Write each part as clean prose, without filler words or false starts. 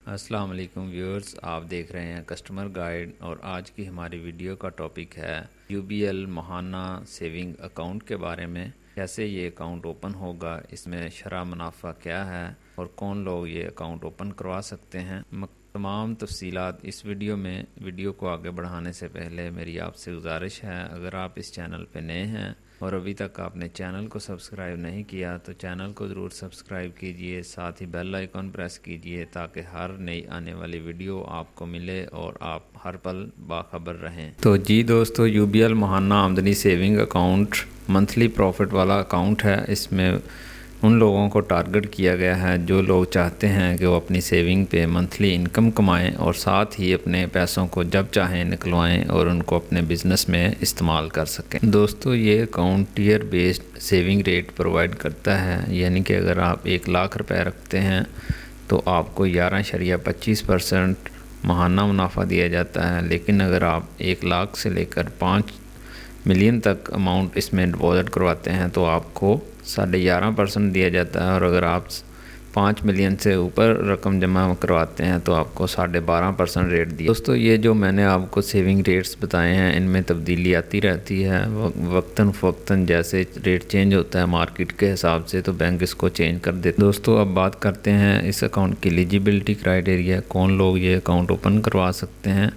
السلام علیکم ویورز، آپ دیکھ رہے ہیں کسٹمر گائیڈ اور آج کی ہماری ویڈیو کا ٹاپک ہے UBL ماہانہ سیونگ اکاؤنٹ کے بارے میں۔ کیسے یہ اکاؤنٹ اوپن ہوگا، اس میں شرح منافع کیا ہے اور کون لوگ یہ اکاؤنٹ اوپن کروا سکتے ہیں، تمام تفصیلات اس ویڈیو کو آگے بڑھانے سے پہلے میری آپ سے گزارش ہے، اگر آپ اس چینل پہ نئے ہیں اور ابھی تک آپ نے چینل کو سبسکرائب نہیں کیا تو چینل کو ضرور سبسکرائب کیجئے، ساتھ ہی بیل آئیکن پریس کیجئے تاکہ ہر نئی آنے والی ویڈیو آپ کو ملے اور آپ ہر پل باخبر رہیں۔ تو جی دوستو، UBL ماہانہ آمدنی سیونگ اکاؤنٹ منتھلی پروفٹ والا اکاؤنٹ ہے۔ اس میں ان لوگوں کو ٹارگٹ کیا گیا ہے جو لوگ چاہتے ہیں کہ وہ اپنی سیونگ پہ منتھلی انکم کمائیں اور ساتھ ہی اپنے پیسوں کو جب چاہیں نکلوائیں اور ان کو اپنے بزنس میں استعمال کر سکیں۔ دوستو، یہ account tier based saving rate provide کرتا ہے، یعنی کہ اگر آپ 1 لاکھ روپے رکھتے ہیں تو آپ کو 11.25% ماہانہ منافع دیا جاتا ہے، لیکن اگر آپ 1 لاکھ سے لے کر 5 ملین تک اماؤنٹ اس میں ڈپازٹ کرواتے ہیں تو آپ کو 11.5% دیا جاتا ہے، اور اگر آپ 5 ملین سے اوپر رقم جمع کرواتے ہیں تو آپ کو 12.5% ریٹ دیا۔ دوستو، یہ جو میں نے آپ کو سیونگ ریٹس بتائے ہیں ان میں تبدیلی آتی رہتی ہے وقتاً فوقتاً، جیسے ریٹ چینج ہوتا ہے مارکیٹ کے حساب سے تو بینک اس کو چینج کر دیتے ہیں۔ دوستو، اب بات کرتے ہیں اس اکاؤنٹ کی ایلیجیبلٹی کرائیٹیریا، کون لوگ یہ اکاؤنٹ اوپن کروا سکتے ہیں۔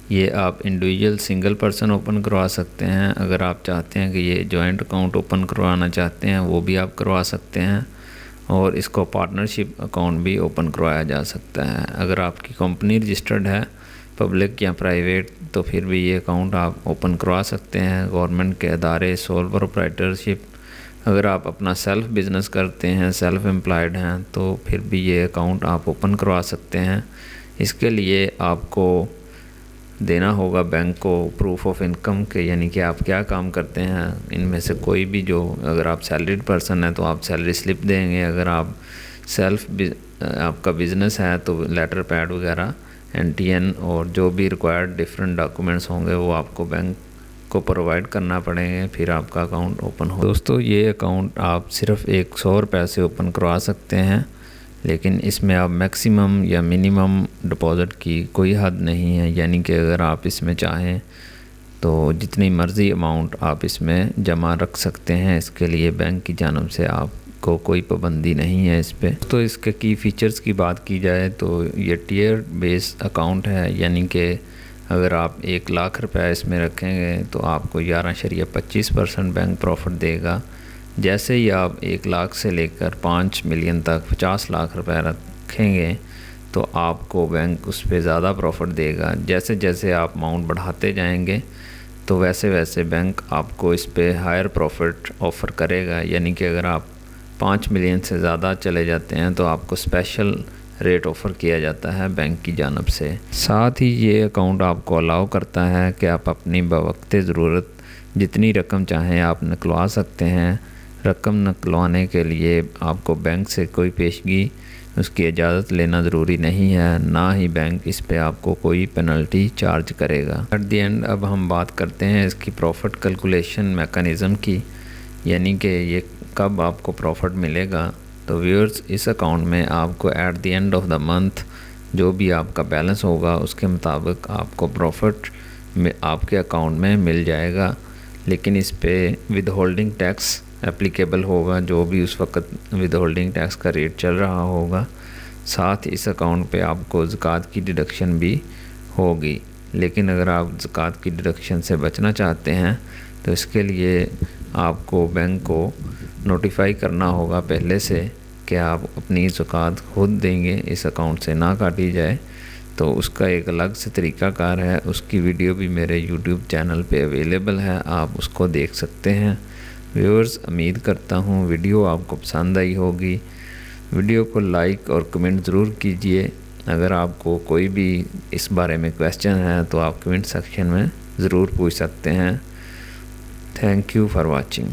یہ آپ انڈیویجول سنگل پرسن اوپن کروا سکتے ہیں، اگر آپ چاہتے ہیں کہ یہ جوائنٹ اکاؤنٹ اوپن کروانا چاہتے ہیں وہ بھی آپ کروا سکتے ہیں، اور اس کو پارٹنرشپ اکاؤنٹ بھی اوپن کروایا جا سکتا ہے۔ اگر آپ کی کمپنی رجسٹرڈ ہے پبلک یا پرائیویٹ تو پھر بھی یہ اکاؤنٹ آپ اوپن کروا سکتے ہیں۔ گورنمنٹ کے ادارے، سول پروپرائٹرشپ، اگر آپ اپنا سیلف بزنس کرتے ہیں، سیلف امپلائڈ ہیں تو پھر بھی یہ اکاؤنٹ آپ اوپن کروا سکتے ہیں۔ اس کے لیے آپ کو دینا ہوگا بینک کو پروف آف انکم کے، یعنی کہ آپ کیا کام کرتے ہیں ان میں سے کوئی بھی، جو اگر آپ سیلریڈ پرسن ہیں تو آپ سیلری سلپ دیں گے، اگر آپ آپ کا بزنس ہے تو لیٹر پیڈ وغیرہ NTN اور جو بھی ریکوائرڈ ڈیفرنٹ ڈاکومنٹس ہوں گے وہ آپ کو بینک کو پرووائڈ کرنا پڑیں گے، پھر آپ کا اکاؤنٹ اوپن ہو۔ دوستو، یہ اکاؤنٹ آپ صرف 100 روپے سے اوپن کروا سکتے ہیں، لیکن اس میں آپ میکسیمم یا منیمم ڈپازٹ کی کوئی حد نہیں ہے، یعنی کہ اگر آپ اس میں چاہیں تو جتنی مرضی اماؤنٹ آپ اس میں جمع رکھ سکتے ہیں، اس کے لیے بینک کی جانب سے آپ کو کوئی پابندی نہیں ہے اس پہ۔ تو اس کے کی فیچرز کی بات کی جائے تو یہ ٹیئر بیس اکاؤنٹ ہے، یعنی کہ اگر آپ 1 لاکھ روپے اس میں رکھیں گے تو آپ کو 11.25% بینک پروفٹ دے گا۔ جیسے ہی آپ 1 لاکھ سے لے کر 5 ملین تک 50 لاکھ روپے رکھیں گے تو آپ کو بینک اس پہ زیادہ پروفٹ دے گا۔ جیسے جیسے آپ اماؤنٹ بڑھاتے جائیں گے تو ویسے ویسے بینک آپ کو اس پہ ہائر پروفٹ آفر کرے گا، یعنی کہ اگر آپ 5 ملین سے زیادہ چلے جاتے ہیں تو آپ کو اسپیشل ریٹ آفر کیا جاتا ہے بینک کی جانب سے۔ ساتھ ہی یہ اکاؤنٹ آپ کو الاؤ کرتا ہے کہ آپ اپنی بوقت ضرورت جتنی رقم چاہیں آپ نکلوا سکتے ہیں۔ رقم نکلوانے کے لیے آپ کو بینک سے کوئی پیشگی، اس کی اجازت لینا ضروری نہیں ہے، نہ ہی بینک اس پہ آپ کو کوئی پینلٹی چارج کرے گا۔ ایٹ دی اینڈ اب ہم بات کرتے ہیں اس کی پروفٹ کیلکولیشن میکانزم کی، یعنی کہ یہ کب آپ کو پروفٹ ملے گا۔ تو ویورز، اس اکاؤنٹ میں آپ کو at the end of the month جو بھی آپ کا بیلنس ہوگا اس کے مطابق آپ کو پروفٹ آپ کے اکاؤنٹ میں مل جائے گا، لیکن اس پہ ود ہولڈنگ ٹیکس اپلیکیبل ہوگا، جو بھی اس وقت ود ہولڈنگ ٹیکس کا ریٹ چل رہا ہوگا۔ ساتھ اس اکاؤنٹ پہ آپ کو زکوٰۃ کی ڈیڈکشن بھی ہوگی، لیکن اگر آپ زکوٰۃ کی ڈیڈکشن سے بچنا چاہتے ہیں تو اس کے لیے آپ کو بینک کو نوٹیفائی کرنا ہوگا پہلے سے کہ آپ اپنی زکوٰۃ خود دیں گے، اس اکاؤنٹ سے نہ کاٹی جائے۔ تو اس کا ایک الگ سے طریقہ کار ہے، اس کی ویڈیو بھی میرے YouTube چینل پہ اویلیبل ہے، آپ اس کو دیکھ سکتے ہیں۔ ویورز، امید کرتا ہوں ویڈیو آپ کو پسند آئی ہوگی۔ ویڈیو کو لائک اور کمنٹ ضرور کیجئے۔ اگر آپ کو کوئی بھی اس بارے میں کویسچن ہے تو آپ کمنٹ سیکشن میں ضرور پوچھ سکتے ہیں۔ Thank you for watching.